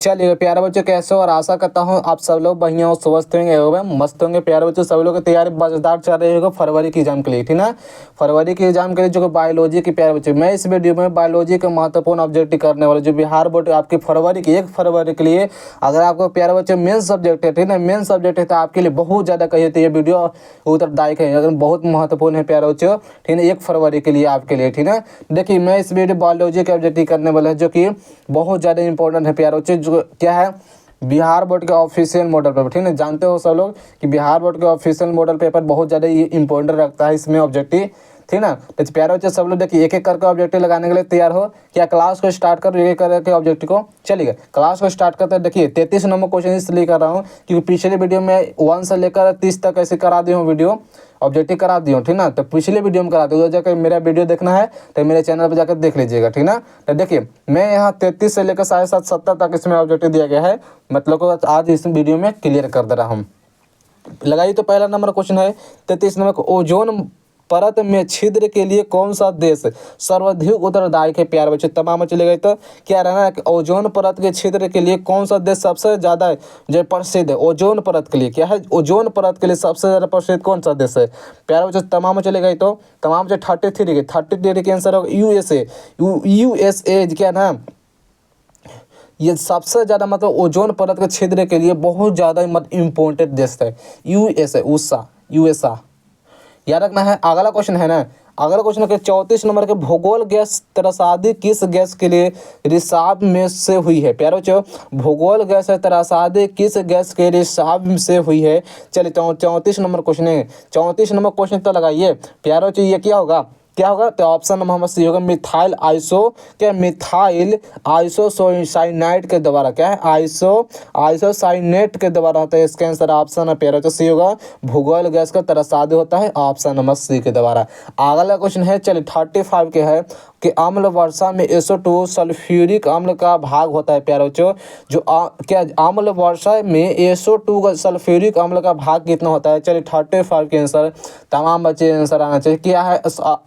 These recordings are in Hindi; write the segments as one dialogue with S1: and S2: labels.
S1: चलिए प्यारे बच्चों, कैसे हो? और आशा करता हूँ आप सब लोग बढ़िया हो, स्वस्थ होंगे एवं मस्त होंगे। प्यारे बच्चों, सभी लोग की तैयारी मजेदार चल रही होगी फरवरी की एग्जाम के लिए, ठीक ना। फरवरी की एग्जाम के लिए जो बायोलॉजी की, प्यारे बच्चों मैं इस वीडियो में बायोलॉजी के महत्वपूर्ण ऑब्जेक्टिव करने वाले जो बिहार बोर्ड आपकी फरवरी की 1 फरवरी के लिए, अगर आपको प्यारे बच्चों मेन सब्जेक्ट है, ठीक ना, मेन सब्जेक्ट है तो आपके लिए बहुत ज़्यादा कहिए तो ये वीडियो उत्तरदायक है, अगर बहुत महत्वपूर्ण है प्यारे बच्चों, ठीक है, 1 फरवरी के लिए आपके लिए, ठीक है। देखिए मैं इस वीडियो बायोलॉजी के ऑब्जेक्टिव करने वाला है जो कि बहुत ज़्यादा इंपॉर्टेंट है प्यारे बच्चों। जो क्या है, बिहार बोर्ड के ऑफिशियल मॉडल पेपर, ठीक है। जानते हो सब लोग कि बिहार बोर्ड के ऑफिशियल मॉडल पेपर बहुत ज़्यादा इंपॉर्टेंट रखता है इसमें ऑब्जेक्टिव, ठीक ना। तो प्यारे बच्चे सब लोग देखिए एक एक करके ऑब्जेक्टिव लगाने के लिए तैयार हो। क्या क्लास को स्टार्ट कर, एक एक करके ऑब्जेक्टिव को चलिए क्लास को स्टार्ट करते हैं। देखिए 33 नंबर क्वेश्चन इसलिए कर रहा हूँ क्योंकि पिछले वीडियो में 1 से लेकर 30 तक ऐसे करा दी हूँ वीडियो, ऑब्जेक्टिव करा दी हूँ, ठीक ना। तो पिछले वीडियो में करा दी, जाकर मेरा वीडियो देखना है तो मेरे चैनल पर जाकर देख लीजिएगा, ठीक ना। तो देखिए मैं यहाँ 33 से लेकर 70 तक इसमें ऑब्जेक्टिव दिया गया है, मतलब को आज इस वीडियो में क्लियर कर दे रहा हूँ। लगाइए तो पहला नंबर क्वेश्चन है 33 नंबर को, ओजोन परत में छिद्र के लिए कौन सा देश सर्वाधिक उत्तरदायी है? प्यारे बच्चे तमाम चले गए तो क्या रहना है कि ओजोन परत के छिद्र के लिए कौन सा देश सबसे ज़्यादा जो प्रसिद्ध है? ओजोन परत के लिए क्या है, ओजोन परत के लिए सबसे ज़्यादा प्रसिद्ध कौन सा देश है? प्यारे बच्चे तमाम चले गए तो तमाम जो 33 के आंसर होगा यूएसए। यूएसए क्या ना, ये सबसे ज़्यादा मतलब ओजोन परत के छिद्र के लिए बहुत ज़्यादा इम्पोर्टेंट देश है यूएसए, USA, यूएसए याद रखना है। अगला क्वेश्चन है ना, अगला क्वेश्चन है 34 नंबर के, भूगोल गैस त्रासदी किस गैस के लिए रिसाव में से हुई है? प्यारे बच्चों भूगोल गैस त्रासदी किस गैस के रिसाव से हुई है? चलिए 34 नंबर क्वेश्चन है, 34 नंबर क्वेश्चन तो लगाइए प्यारे बच्चों। ये क्या होगा, क्या होगा? तो ऑप्शन नंबर हमारा सी होगा मिथाइल आइसो, क्या मिथाइल आइसोसाइनाइड के द्वारा, क्या है आइसोसाइनेट के द्वारा होता है। इसका आंसर ऑप्शन है प्यारे बच्चों सी होगा, भूगोल गैस का त्रासदी होता है ऑप्शन नंबर सी के द्वारा। अगला क्वेश्चन है चलिए 35 के है कि अम्ल वर्षा में SO2 सल्फ्यूरिक अम्ल का भाग होता है। प्यारे बच्चों जो क्या अम्ल वर्षा में SO2 का सल्फ्यूरिक अम्ल का भाग कितना होता है? चलिए 35 के आंसर तमाम बच्चे आंसर आना चाहिए। क्या है,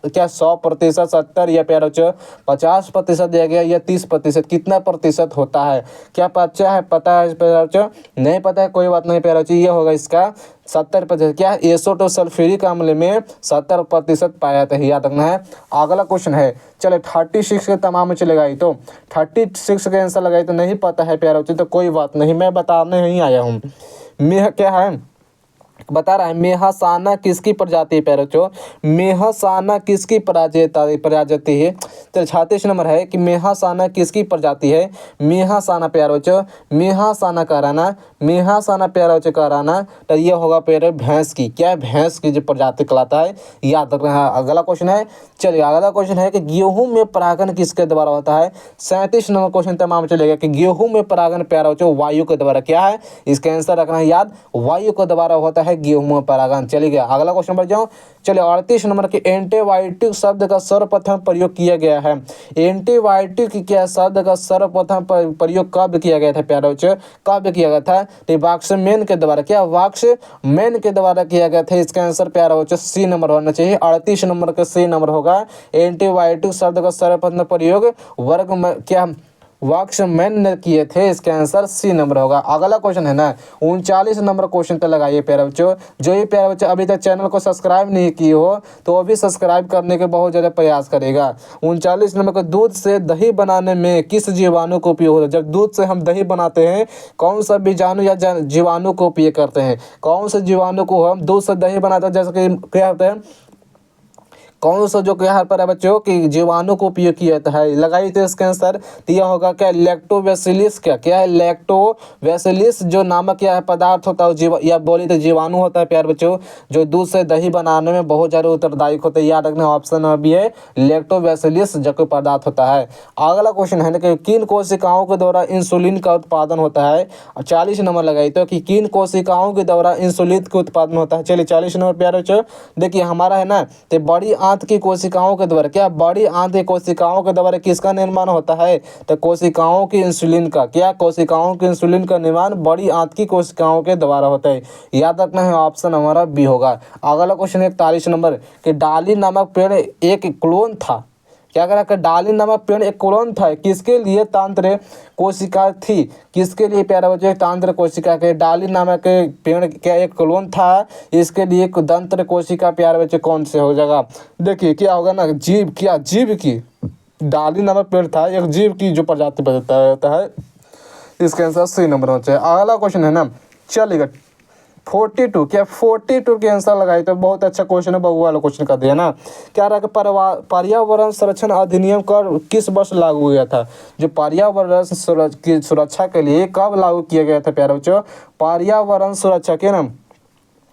S1: क्या 100%, 70 या प्यारे बच्चों 50% दिया गया या 30%, कितना प्रतिशत होता है? क्या बच्चा है पता है प्यारे बच्चों? नहीं पता है कोई बात नहीं प्यारे बच्चों, ये होगा इसका 70%। क्या SO2 सल्फ्यूरिक अम्ल में 70% पाया जाता है, याद रखना है। अगला क्वेश्चन है चले 36 के तमाम में चलेगा ही तो 36 का आंसर लगाई तो नहीं पता है प्यारे बच्चों, तो कोई बात नहीं, मैं बताने नहीं आया हूँ। मेह क्या है बता रहा है, मेहसाना किसकी प्रजाति है? प्यारे बच्चों मेहसाना किसकी प्रजाति है? तो 36 नंबर है कि मेहसाना किसकी प्रजाति है? मेहसाना प्यारे बच्चों, मेहसाना का रहना, मेहसाना प्यारे बच्चों का रहना, तो ये होगा प्यारे भैंस की, क्या है, भैंस की जो प्रजाति कहलाता है, याद रखना है। अगला क्वेश्चन है चलिए, अगला क्वेश्चन है कि गेहूं में परागण किसके द्वारा होता है? 37 नंबर क्वेश्चन तमाम चलेगा कि गेहूं में परागण प्यारे बच्चों वायु के द्वारा, क्या है, इसका आंसर रखना है याद, वायु के द्वारा होता है गेहूं में परागण। चलिए गया अगला क्वेश्चन पर जाओ। चलिए 38 नंबर के, एंटीबायोटिक शब्द का सर्वप्रथम प्रयोग किया गया है। एंटीबायोटिक क्या शब्द का सर्वप्रथम प्रयोग कब किया गया था? प्यारे बच्चों कब किया गया था? तो वॉक्समैन के द्वारा, क्या वॉक्समैन के द्वारा किया गया था। इसका आंसर प्यारे बच्चों सी नंबर होना चाहिए, 38 नंबर का सी नंबर होगा। एंटीबायोटिक शब्द का सर्वप्रथम प्रयोग वर्ग में क्या वॉक्समैन ने किए थे, इसका आंसर सी नंबर होगा। अगला क्वेश्चन है ना 39 नंबर क्वेश्चन तो लगाइए प्यारे बच्चों। जो ये प्यारे बच्चों अभी तक चैनल को सब्सक्राइब नहीं किए हो तो अभी सब्सक्राइब करने के बहुत ज़्यादा प्रयास करेगा। 39 नंबर को, दूध से दही बनाने में किस जीवाणु को उपयोग होता है? जब दूध से हम दही बनाते हैं कौन सा बीजाणु या जीवाणु को उपयोग करते हैं? कौन से जीवाणु को हम दूध से दही बनाते हैं? जैसे कि क्या होता है, कौन सा जो यहाँ पर है बच्चों कि जीवाणु को उपयोग किया जाता है? लगाई तो इसका आंसर तो यह होगा क्या, लैक्टोबैसिलस। क्या है, लैक्टोबैसिलस जो नामक क्या है पदार्थ होता है, या बोली तो जीवाणु होता है प्यारे बच्चों, जो दूध से दही बनाने में बहुत ज़्यादा उत्तरदायी होता है। याद रखना ऑप्शन भी है लैक्टोबैसिलस जो कोई पदार्थ होता है। अगला क्वेश्चन है ना कि किन कोशिकाओं के द्वारा इंसुलिन का उत्पादन होता है? 40 नंबर लगाई तो कि किन कोशिकाओं के द्वारा इंसुलिन का उत्पादन होता है? चलिए 40 नंबर प्यारे बच्चों देखिए हमारा है ना, तो बड़ी आंत की कोशिकाओं के द्वारा, क्या बड़ी आंत की कोशिकाओं के द्वारा किसका निर्माण होता है? तो कोशिकाओं की इंसुलिन का, क्या कोशिकाओं की इंसुलिन का निर्माण बड़ी आंत की कोशिकाओं के द्वारा होता है। याद रखना है ऑप्शन हमारा बी होगा। अगला क्वेश्चन 41 नंबर कि डाली नामक पेड़ एक क्लोन था। क्या करा कि डालिन नामक पेड़ एक कोलन था, किसके लिए तंत्र कोशिका थी, किसके लिए प्यारे बच्चों तंत्र कोशिका के डालिन नामक पेड़ क्या एक कोलन था, इसके लिए एक तंत्र कोशिका प्यारे बच्चे कौन से हो जाएगा। देखिए क्या होगा ना, जीव, क्या जीव की डालिन नामक पेड़ था, एक जीव की जो प्रजाति बताता है, इसका आंसर सी नंबर होना चाहिए। अगला क्वेश्चन है ना, चलिएगा 42, क्या 42 के आंसर लगाए तो बहुत अच्छा क्वेश्चन है, बहु वाला क्वेश्चन कर दिया ना। क्या रहा कि पर्यावरण संरक्षण अधिनियम कर किस वर्ष लागू हुआ था, जो पर्यावरण की सुरक्षा के लिए कब लागू किया गया था प्यारे बच्चों, पर्यावरण सुरक्षा के नाम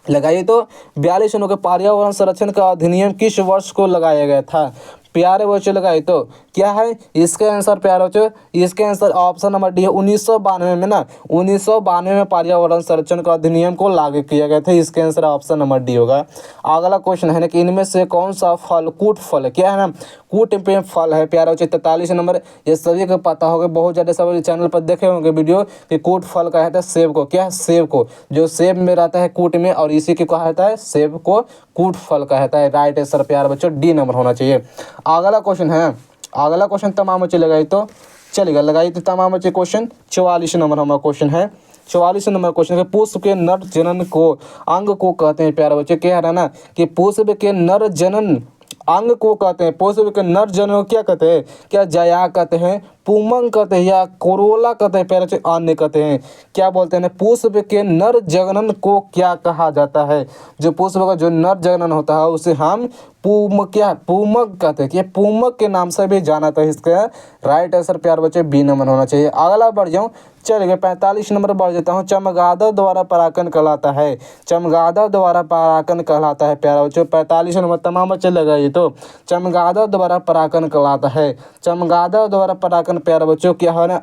S1: लगाइए तो 42 के पर्यावरण संरक्षण का अधिनियम किस वर्ष को लगाया गया था प्यारे बच्चों, लगाए तो क्या है इसके आंसर प्यारे बच्चों, इसके आंसर ऑप्शन नंबर डी है 1992 में ना, 1992 में पर्यावरण संरक्षण का अधिनियम को लागू किया गया था, इसके आंसर ऑप्शन नंबर डी होगा। अगला क्वेश्चन है ना कि इनमें से कौन सा फल कूट फल है, क्या है ना कूट पे फल है प्यारे बच्चों, 43 नंबर, ये सभी को पता होगा, बहुत ज़्यादा सब चैनल पर देखे होंगे वीडियो कि कूट फल कहा जाता है सेब को, क्या है सेब को, जो सेब में रहता है कूट में, और इसी को कहा जाता है सेब को कूट फल कहता है। राइट आंसर प्यारे बच्चों डी नंबर होना चाहिए। अगला क्वेश्चन है, अगला क्वेश्चन तमाम बच्चे लगाई तो चलेगा, लगाई तो तमाम बच्चे क्वेश्चन 44 नंबर हमारा क्वेश्चन है, 44 नंबर क्वेश्चन है, पुष्प के नर जनन को अंग को कहते हैं प्यारे बच्चे, क्या है ना कि पुष्प के नर जनन अंग को कहते हैं, पुष्प के नर जनन को क्या कहते हैं, क्या जया कहते हैं, पुमंग कहते हैं, या कोरोला कहते हैं प्यारे बच्चे, अन्य कहते हैं, क्या बोलते हैं, पुष्प के नर जनन को क्या कहा जाता है, जो पुष्प का जो नर जनन होता है उसे हम पुमक कहते हैं, कि पुमक के नाम से भी जाना था। इसका राइट आंसर प्यारे बच्चे बी नंबर होना चाहिए। अगला बढ़ जाऊँ, चलिए 45 नंबर बढ़ जाता हूँ, चमगादड़ द्वारा परागण कहलाता है, चमगादड़ द्वारा परागण कहलाता है प्यारे बच्चों, 45 नंबर तमाम बच्चे लगाइए तो चमगादड़ द्वारा परागण कहलाता है, चमगादड़ द्वारा परागण प्यारे बच्चों क्या है ना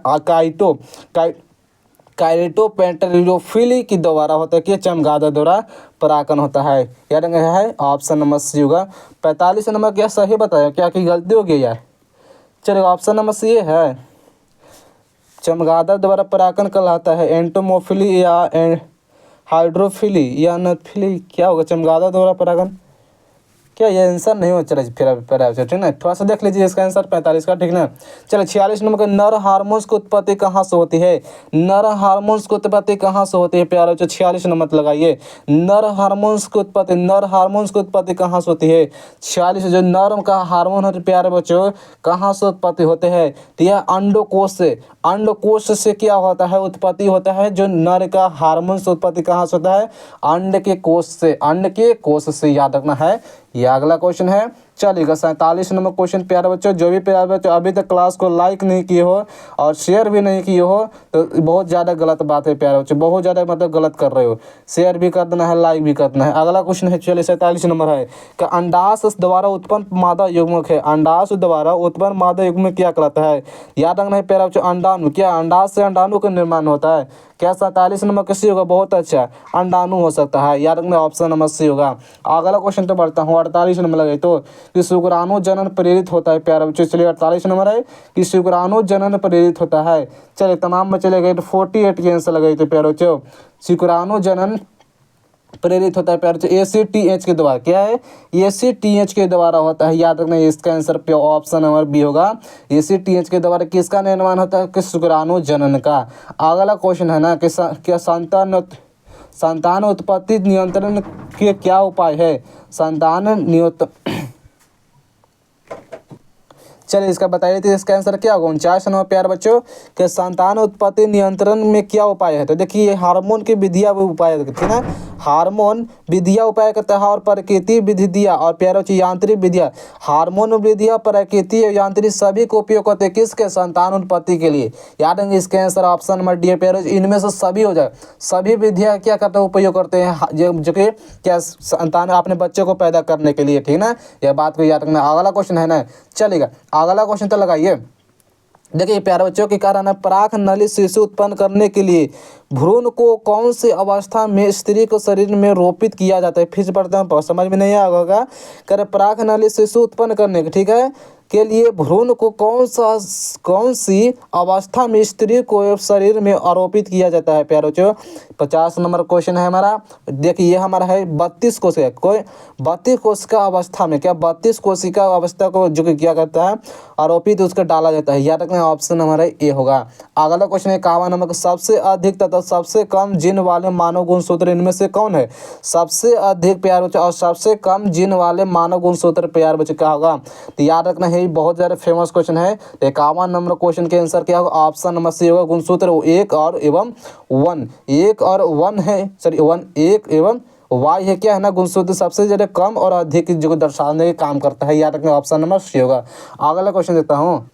S1: काइटोपेंटरियोफिली की द्वारा होता है, कि चमगादड़ द्वारा परागण होता है, याद है ऑप्शन नंबर सी होगा। 45 नंबर क्या सही बताया, क्या की गलती हो गई यार, चलिए ऑप्शन नंबर सी है, चमगादड़ द्वारा परागण कहलाता है, एंटोमोफिली या हाइड्रोफिली या नथफिली, क्या होगा चमगादड़ द्वारा परागण, क्या ये आंसर नहीं हो चला फिर ठीक ना, थोड़ा सा देख लीजिए इसका आंसर 45 का, ठीक ना। चलो 46 नंबर का, नर हार्मोन्स की उत्पत्ति कहाँ से होती है, नर हार्मोन्स की उत्पत्ति कहाँ से होती है प्यारे बच्चों, 46 नंबर लगाइए, नर हार्मोन्स की उत्पत्ति, नर हार्मोन्स की उत्पत्ति कहाँ से होती है, 46 जो नर का हार्मोन है प्यारे बच्चों कहाँ से उत्पत्ति होते हैं, तो यह अंडकोश से, अंडकोश से क्या होता है उत्पत्ति होता है, जो नर का हार्मोन से उत्पत्ति कहाँ से होता है, अंड के कोश से, अंड के कोश से, याद रखना है। यह अगला क्वेश्चन है, चलिएगा 47 नंबर क्वेश्चन प्यारे बच्चों, जो भी प्यारे बच्चों अभी तक क्लास को लाइक नहीं किए हो और शेयर भी नहीं किए हो तो बहुत ज़्यादा गलत बात है प्यारे बच्चों, बहुत ज़्यादा मतलब गलत कर रहे हो, शेयर भी कर देना है, लाइक भी कर देना है। अगला क्वेश्चन है, चलिए 47 नंबर है कि अंडाशय द्वारा उत्पन्न मादा युग्मक है, अंडाशय द्वारा उत्पन्न मादा युग्मक क्या कहलाता है, याद रखना है प्यारे बच्चों, अंडाणु, क्या अंडाशय से अंडाणु का निर्माण होता है, क्या 47 नंबर किसी होगा, बहुत अच्छा अंडाणु हो सकता है, याद रखना ऑप्शन नंबर सी होगा। अगला क्वेश्चन तो बढ़ता हूँ 48 नंबर लगे तो कि शुक्राणु जनन प्रेरित होता है प्यारे बच्चों, चलिए 48 नंबर है कि शुक्राणु जनन प्रेरित होता है। चलिए तमाम बच्चे लगे तो 48 के आंसर लगे तो प्यारे बच्चों शुक्राणु जनन प्रेरित होता है प्यारे बच्चों ACTH के द्वारा, क्या है ACTH के द्वारा होता है, याद रखना इसका आंसर पे ऑप्शन नंबर बी होगा, ACTH के द्वारा किसका निर्माण होता है, कि शुक्राणु जनन का। अगला क्वेश्चन है ना कि क्या संतान उत्पत्ति नियंत्रण के क्या उपाय है, चलिए इसका बताइए तो इसका आंसर क्या होगा 49 नंबर प्यारे बच्चों कि संतान उत्पत्ति नियंत्रण में क्या उपाय है, तो देखिए हार्मोन की विधिया वो उपाय ठीक है ना, हार्मोन विधिया उपाय करता है और प्रकृति विधिया और प्यारे बच्चों यांत्रिक विधिया, हार्मोन विधिया प्रकृति और यांत्रिक सभी को उपयोग करते हैं किसके, संतान उत्पत्ति के लिए, याद रखेंगे इसके आंसर ऑप्शन नंबर डी है प्यारे, इनमें से सभी हो जाए, सभी विधिया क्या करते हैं उपयोग करते हैं जो कि क्या संतान अपने बच्चे को पैदा करने के लिए, ठीक ना, यह बात को याद रखना। अगला क्वेश्चन है ना, चलेगा अगला क्वेश्चन तो लगाइए, देखिए प्यारे बच्चों के कारण प्राक नली शिशु उत्पन्न करने के लिए भ्रूण को कौन सी अवस्था में स्त्री को शरीर में रोपित किया जाता है, फिर से पढ़ते हैं समझ में नहीं आएगा, कर प्राक नली शिशु उत्पन्न करने के, ठीक है, के लिए भ्रूण को कौन सी अवस्था में स्त्री को शरीर में आरोपित किया जाता है प्यारे बच्चों। 50 नंबर क्वेश्चन है हमारा। देखिए ये हमारा है 32 कोशिका, कोई 32 कोशिका अवस्था में, क्या 32 कोशिका अवस्था को जो क्या करता है आरोपित उसको डाला जाता है। याद रखना ऑप्शन हमारा ए होगा। अगला क्वेश्चन है 51 नंबर, सबसे अधिक तथा सबसे कम जीन वाले मानव गुणसूत्र इनमें से कौन है। सबसे अधिक प्यारे बच्चों और सबसे कम जीन वाले मानव गुणसूत्र प्यारे बच्चों क्या होगा। तो याद रखना है बहुत ज़्यादा फेमस क्वेश्चन है। 51 नंबर क्वेश्चन के आंसर क्या होगा, ऑप्शन नंबर सी होगा। गुणसूत्र 1 और एवं 1, 1 और 1 है, सॉरी 1 1 एवं वाई है, क्या है ना गुणसूत्र सबसे ज़्यादा कम और अधिक जो दर्शाने का काम करता है। याद रखना ऑप्शन नंबर सी होगा। अगला क्वेश्चन देता हूँ,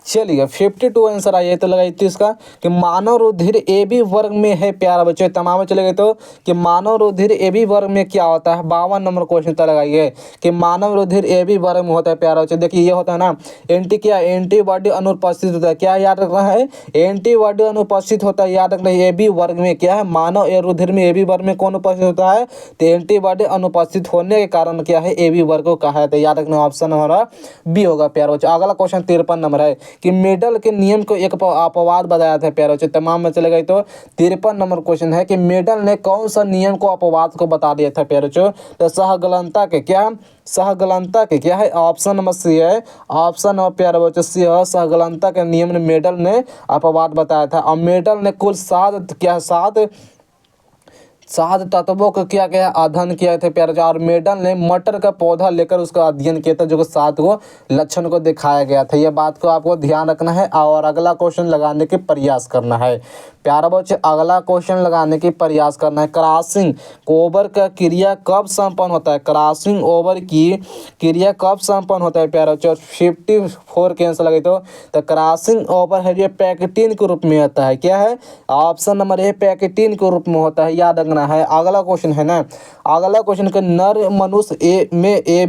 S1: चलिए 52 आंसर आइए तो लगाइए तो इसका कि मानव रुधिर ए बी वर्ग में है प्यारा बच्चों। तमाम चले गए तो कि मानव रुधिर ए बी वर्ग में क्या होता है। 52 नंबर क्वेश्चन तो लगाइए कि मानव रुधिर ए बी वर्ग में होता है प्यारा बच्चों। देखिए ये होता है ना एंटीबॉडी अनुपस्थित होता है, क्या याद रखना है एंटीबॉडी अनुपस्थित होता है। याद रखना है ए बी वर्ग में क्या है मानव रुधिर में ए बी वर्ग में कौन उपस्थित होता है, तो एंटीबॉडी अनुपस्थित होने के कारण क्या है ए बी वर्ग को कहा जाता है। याद रखना ऑप्शन हमारा बी होगा प्यारा बच्चों। अगला क्वेश्चन 53 नंबर है कि मेडल के नियम को एक अपवाद बताया था प्यारे बच्चों। तमाम में चले गए तो 53 नंबर क्वेश्चन है कि मेडल ने कौन सा नियम को अपवाद को बता दिया था प्यारे बच्चों। तो सहगलनता के क्या, सहगलनता के क्या है ऑप्शन नंबर सी है। ऑप्शन नंबर प्यारे बच्चों सी है, सहगलनता के नियम ने मेडल ने अपवाद बताया था। और मेडल ने कुल 7 तत्वों को क्या किया अध्ययन किया था प्यारे। और मेडल ने मटर का पौधा लेकर उसका अध्ययन किया था जो कि 7 को लक्षण को दिखाया गया था। यह बात को आपको ध्यान रखना है और अगला क्वेश्चन लगाने के प्रयास करना है प्यारा बच्चे। अगला क्वेश्चन लगाने की प्रयास करना है। क्रॉसिंग ओवर का क्रिया कब संपन्न होता है। क्रॉसिंग ओवर की क्रिया कब संपन्न होता है प्यारा बच्चे। 54 के आंसर लगे तो क्रॉसिंग ओवर है ये पैकेटिन के रूप में होता है। क्या है ऑप्शन नंबर ए पैकेटिन के रूप में होता है। याद रखना है। अगला क्वेश्चन है ना, अगला क्वेश्चन के नर मनुष्य ए में ए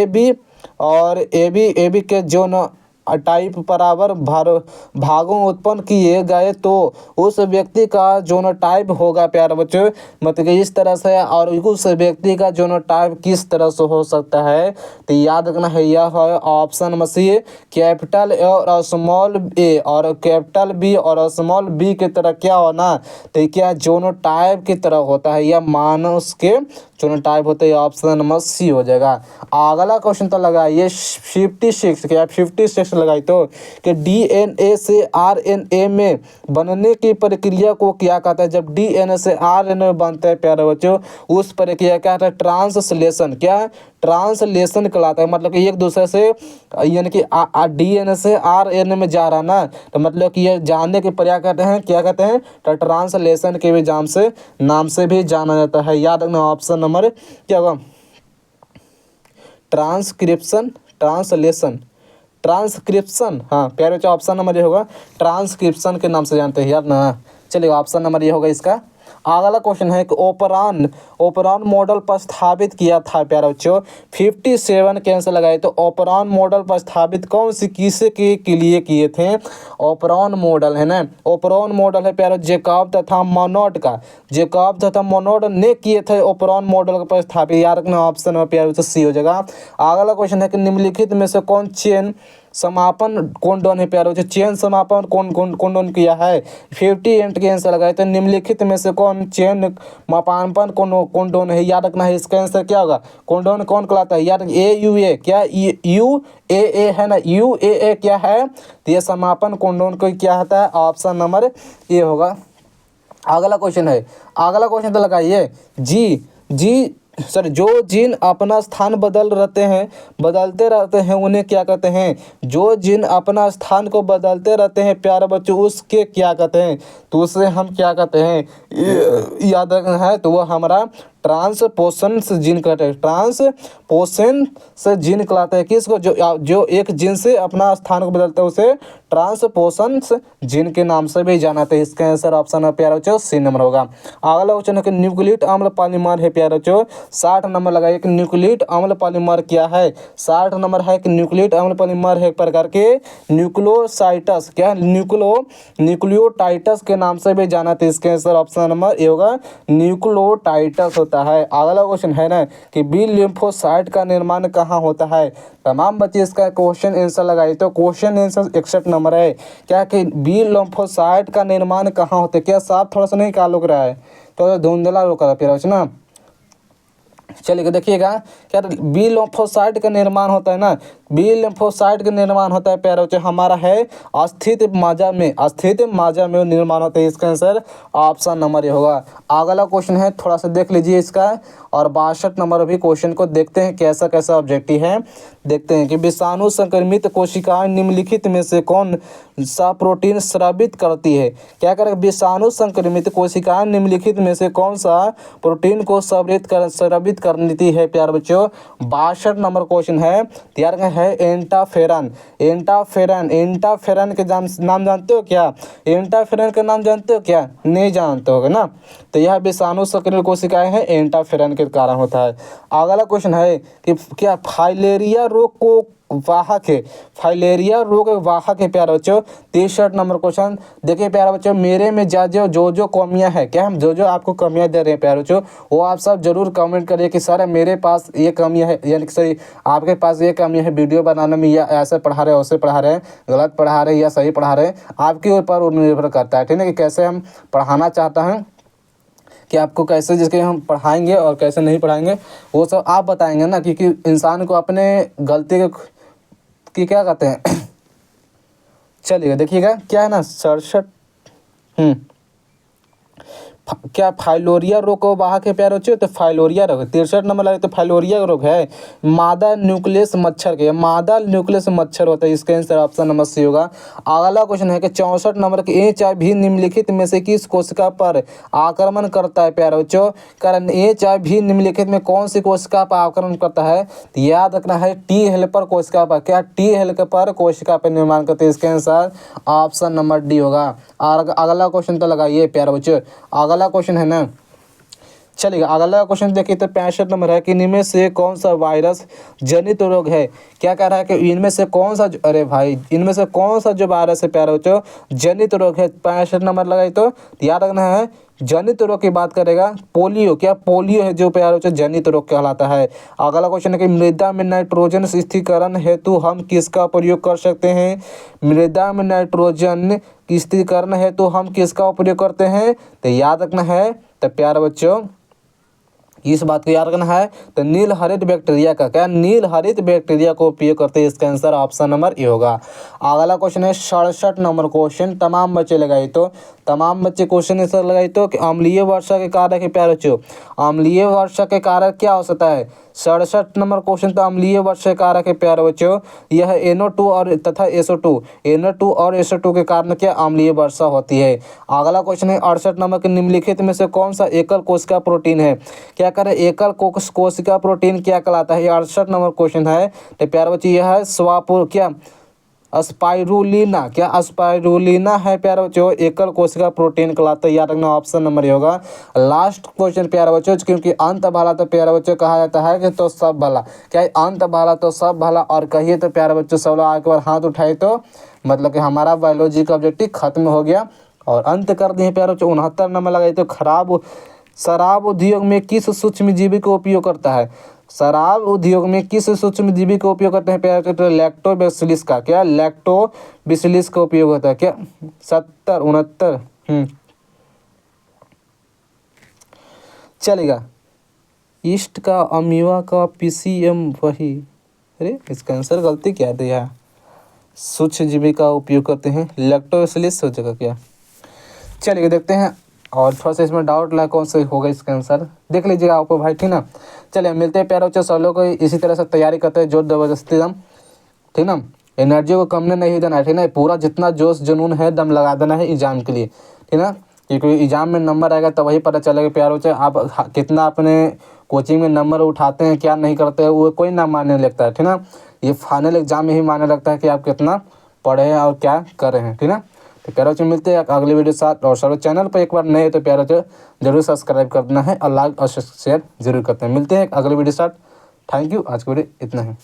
S1: बी और ए बी के जो न टाइप बराबर भागों उत्पन्न किए गए तो उस व्यक्ति का जोनोटाइप होगा प्यारे बच्चों। मतलब इस तरह से, और उस व्यक्ति का जोनोटाइप किस तरह से हो सकता है, तो याद रखना है यह है option number C capital A और स्मॉल ए और कैपिटल बी और स्मॉल बी की तरह क्या होना, तो क्या जोनोटाइप की तरह होता है या मानव के जोनोटाइप होता है। ऑप्शन नंबर सी हो जाएगा। अगला क्वेश्चन तो लगाइए 56 क्या 56 लगाई तो कि डीएनए से आरएनए में बनने की प्रक्रिया को क्या कहता है। जब डीएनए से आरएनए में बनता है प्यारे बच्चों उस प्रक्रिया क्या कहता है ट्रांसलेशन। क्या ट्रांसलेशन कहलाता है। मतलब कि एक दूसरे से यानी कि डीएनए से आरएनए में जा रहा ना, तो मतलब कि ये जानने की प्रक्रिया कहते हैं क्या कहते हैं तो ट्रांसलेशन के भी नाम से भी जाना जाता है। याद रखना ऑप्शन नंबर क्या होगा ट्रांसक्रिप्शन ट्रांसक्रिप्शन हाँ प्यारे बच्चों ऑप्शन नंबर ये होगा ट्रांसक्रिप्शन के नाम से जानते हैं यार ना। चलिए ऑप्शन नंबर ये होगा इसका। अगला क्वेश्चन है कि ओपरान मॉडल पर स्थापित किया था प्यारे बच्चों। 57 के आंसर लगाए तो ओपरान मॉडल पर स्थापित कौन सी किसे के लिए किए थे। ओपरान मॉडल है ना, ओपरान मॉडल है प्यारे जेकब तथा मोनोड ने किए थे ओपरान मॉडल पर स्थापित। याद रखना ऑप्शन में प्यारे बच्चों सी हो जाएगा। अगला क्वेश्चन है कि निम्नलिखित में से कौन चेन समापन कोंडोन है प्यारे बच्चों। चेन समापन कोंडोन किया है। 58 के आंसर लगाए तो निम्नलिखित में से कौन चेन समापन कोंडोन है। याद रखना है इसका आंसर क्या होगा कोंडोन कौन कहलाता है। याद ए क्या यू ए है ना, UAA क्या है तो ये समापन कोंडोन को क्या होता है ऑप्शन नंबर ए होगा। अगला क्वेश्चन है, अगला क्वेश्चन तो लगाइए जो जीन अपना स्थान बदलते रहते हैं उन्हें क्या कहते हैं। जो जीन अपना स्थान को बदलते रहते हैं प्यारे बच्चों उसके क्या कहते हैं, तो उसे हम क्या कहते हैं याद रखना है तो वो हमारा ट्रांसपोशन से जीन कहते हैं। ट्रांसपोशन से जीन कहलाता है किसको जो एक जीन से अपना स्थान को बदलता है उसे ट्रांसपोशन जीन के नाम से भी जाना था। इसका आंसर ऑप्शन है प्यारे बच्चों सी नंबर होगा। अगला क्वेश्चन है कि न्यूक्लिक अम्ल पॉलीमर है प्यारे बच्चों। 60 नंबर लगाइए कि न्यूक्लिक अम्ल पॉलीमर क्या है। 60 नंबर है कि न्यूक्लिक अम्ल पॉलीमर है एक प्रकार के न्यूक्लियोसाइटस क्या न्यूक्लियोटाइटस के नाम से भी जाना था। इसके आंसर ऑप्शन नंबर ए होगा न्यूक्लियोटाइटस होता होता है। अगला क्वेश्चन है ना कि बी लिम्फोसाइट का निर्माण कहाँ होता है। तमाम बच्चे इसका क्वेश्चन आंसर लगाइए। तो क्वेश्चन आंसर 61 नंबर है क्या कि बी लिम्फोसाइट का निर्माण कहाँ होता है। क्या साफ थोड़ा सा नहीं क्या लग रहा है, तो धुंधला लोग रहा फिर ना। चलिए देखिएगा क्या बी लिम्फोसाइट का निर्माण होता है ना, बी लिम्फोसाइट का निर्माण होता है प्यारे बच्चे हमारा है अस्थित माजा में, अस्थित माजा में निर्माण होता है। इसका आंसर ऑप्शन नंबर ये होगा। अगला क्वेश्चन है थोड़ा सा देख लीजिए इसका, और 62 नंबर भी क्वेश्चन को देखते हैं कैसा कैसा ऑब्जेक्टिव है। देखते हैं कि विषाणु संक्रमित कोशिकाएं निम्नलिखित में से कौन सा प्रोटीन स्रावित करती है। क्या करेगा, विषाणु संक्रमित कोशिकाएं निम्नलिखित में से कौन सा प्रोटीन को स्रावित करती है प्यारे बच्चों। 62 नंबर क्वेश्चन है, तैयार है एंटाफेरन। एंटाफेरन, एंटाफेरन के नाम जानते हो क्या, एंटाफेरन का नाम जानते हो क्या, नहीं जानते होगे ना। तो यह विषाणु संक्रमित कोशिकाएं हैं एंटाफेरन के कारण होता है। अगला क्वेश्चन है कि क्या फाइलेरिया रोग को वाहक है, फाइलेरिया रोग वाहक है प्यारे बच्चों। 63 नंबर क्वेश्चन देखिए प्यारे बच्चों, मेरे में जो कमियां है, क्या हम जो आपको कमियां दे रहे हैं प्यारे बच्चों, वो आप सब जरूर कमेंट करिए कि सर मेरे पास ये कमियां है, यानी कि सही आपके पास ये कमियां है वीडियो बनाने में, या ऐसे पढ़ा रहे हैं वैसे पढ़ा रहे हैं, गलत पढ़ा रहे हैं या सही पढ़ा रहे हैं, आपके ऊपर निर्भर करता है। ठीक है कि कैसे हम पढ़ाना चाहता हैं, कि आपको कैसे जिसके हम पढ़ाएंगे और कैसे नहीं पढ़ाएंगे वो सब आप बताएंगे ना, क्योंकि इंसान को अपने गलती की क्या कहते हैं चलिएगा देखिएगा क्या है ना 67 क्या फाइलोरिया रोग को वाहक है प्यारे बच्चों। तो फाइलोरिया रोग 63 नंबर लगे तो फाइलोरिया रोग है मादा न्यूक्लियस मच्छर के, मादा न्यूक्लियस मच्छर होता है। इसका आंसर ऑप्शन नंबर सी होगा। अगला क्वेश्चन है कि 64 नंबर के HIV निम्नलिखित में से किस कोशिका पर आक्रमण करता है प्यारे बच्चों। कारण HIV निम्नलिखित में कौन सी कोशिका पर आक्रमण करता है, तो याद रखना है टी हेल्पर कोशिका पर। क्या टी हेल्पर कोशिका पर निर्माण करते हैं, इसका आंसर ऑप्शन नंबर डी होगा। और अगला क्वेश्चन तो लगाइए प्यारे बच्चों। अगला क्वेश्चन है ना, चलिएगा अगला क्वेश्चन देखिए तो 65 नंबर है कि इनमें से कौन सा वायरस जनित रोग है। क्या कह रहा है कि इनमें से कौन सा, अरे भाई इनमें से कौन सा जो वायरस है प्यारे बच्चों जनित रोग है। 65 नंबर लगाई तो याद रखना है जनित रोग की बात करेगा पोलियो। क्या पोलियो है जो प्यारे बच्चों जनित रोग कहलाता है। अगला क्वेश्चन है कि मृदा में नाइट्रोजन स्थिरीकरण हेतु हम किसका प्रयोग कर सकते हैं। मृदा में नाइट्रोजन की स्थिरीकरण हेतु हम किसका प्रयोग करते हैं, तो याद रखना है तो प्यारे बच्चों इस बात को याद रखना है तो नील हरित बैक्टीरिया का, क्या नील हरित बैक्टीरिया को उपयोग करते हैं। इसका आंसर ऑप्शन नंबर ए होगा। अगला क्वेश्चन है 67 नंबर क्वेश्चन, तमाम बच्चे लगाई तो तमाम बच्चे क्वेश्चन आंसर लगाई तो कि अम्लीय वर्षा के कारक है प्यारे बच्चों। अम्लीय वर्षा के कारक क्या हो सकता है। 67 नंबर क्वेश्चन तो अम्लीय वर्षा के कारक है प्यारे बच्चों, यह NO2 और तथा SO2, NO2 और SO2 के कारण क्या अम्लीय वर्षा होती है। अगला क्वेश्चन है 68 नंबर के निम्नलिखित में से कौन सा एकल कोशिका प्रोटीन है। क्या करें एकल कोशिका प्रोटीन क्या कहलाता है, 68 नंबर क्वेश्चन है। तो प्यारे बच्चे यह है क्या स्पाइरुलिना, क्या स्पाइरुलिना है प्यारे बच्चों एकल कोशिका प्रोटीन कहलाता है। याद रखना ऑप्शन नंबर ये होगा। लास्ट क्वेश्चन प्यारे बच्चों, क्योंकि अंत भला तो प्यारे बच्चों कहा जाता है कि तो सब भला, क्या अंत भला तो सब भला, और कहिए तो प्यारे बच्चों सब लोग एक बार हाथ उठाए तो मतलब कि हमारा बायोलॉजी का ऑब्जेक्टिव खत्म हो गया और अंत कर दिए प्यारे बच्चों। 69 नंबर लगाई तो शराब उद्योग में किस सूक्ष्मजीवी का उपयोग करता है। शराब उद्योग में किस सूक्ष्मजीवी का उपयोग करते हैं प्यारे बच्चों, लैक्टोबैसिलस का, क्या लैक्टोबैसिलस का उपयोग होता है। क्या 70 69 चलेगा। ईस्ट का अमीवा का PCM वही, अरे इसका आंसर गलती क्या दिया, सूक्ष्मजीवी का उपयोग करते हैं लैक्टोबैसिलस हो जाएगा क्या। चलिए देखते हैं और थोड़ा सा इसमें डाउट लगा कौन सा होगा इसका आंसर देख लीजिएगा आपको भाई, ठीक ना। चलिए मिलते हैं प्यारे बच्चों, सब लोग इसी तरह से तैयारी करते हैं जोर जबरदस्ती दम, ठीक ना। एनर्जी को कम नहीं देना है, ठीक ना। पूरा जितना जोश जुनून है दम लगा देना है एग्जाम के लिए, ठीक ना। क्योंकि एग्जाम में नंबर आएगा तो वही पता चलेगा प्यारे बच्चों आप कितना अपने कोचिंग में नंबर उठाते हैं क्या नहीं करते हैं, वो कोई ना मानने लगता है, ठीक ना। ये फाइनल एग्जाम में ही मानने लगता है कि आप कितना पढ़े हैं और क्या कर रहे हैं, ठीक ना। तो प्यारे बच्चों मिलते हैं अगले वीडियो के साथ, और सर चैनल पर एक बार नए तो प्यारे बच्चों जरूर सब्सक्राइब करना है और लाइक और शेयर जरूर करते हैं। मिलते हैं अगले वीडियो के साथ। थैंक यू, आज का वीडियो इतना है।